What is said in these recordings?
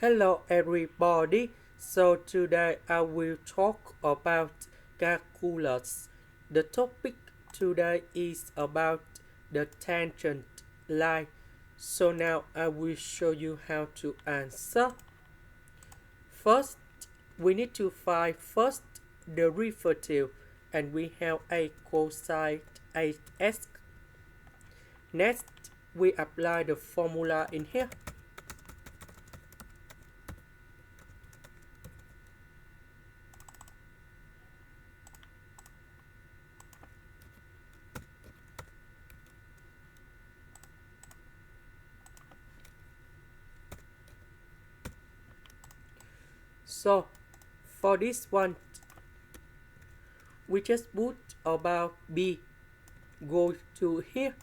Hello everybody. So today I will talk about calculus. The topic today is about the tangent line. So now I will show you how to answer. First, we need to find first derivative and we have a cosine 8x. Next, we apply the formula in here. So for this one, we just put about b, go to here,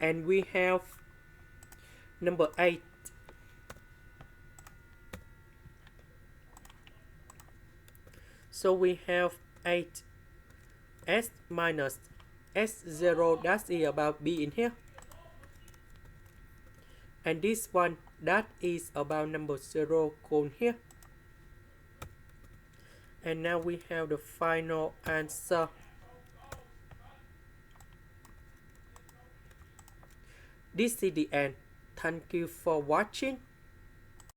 and we have number 8. So we have 8s minus s0, that is about b in here, and this one that is about number 0 cone here. And now we have the final answer. This is the end. Thank you for watching.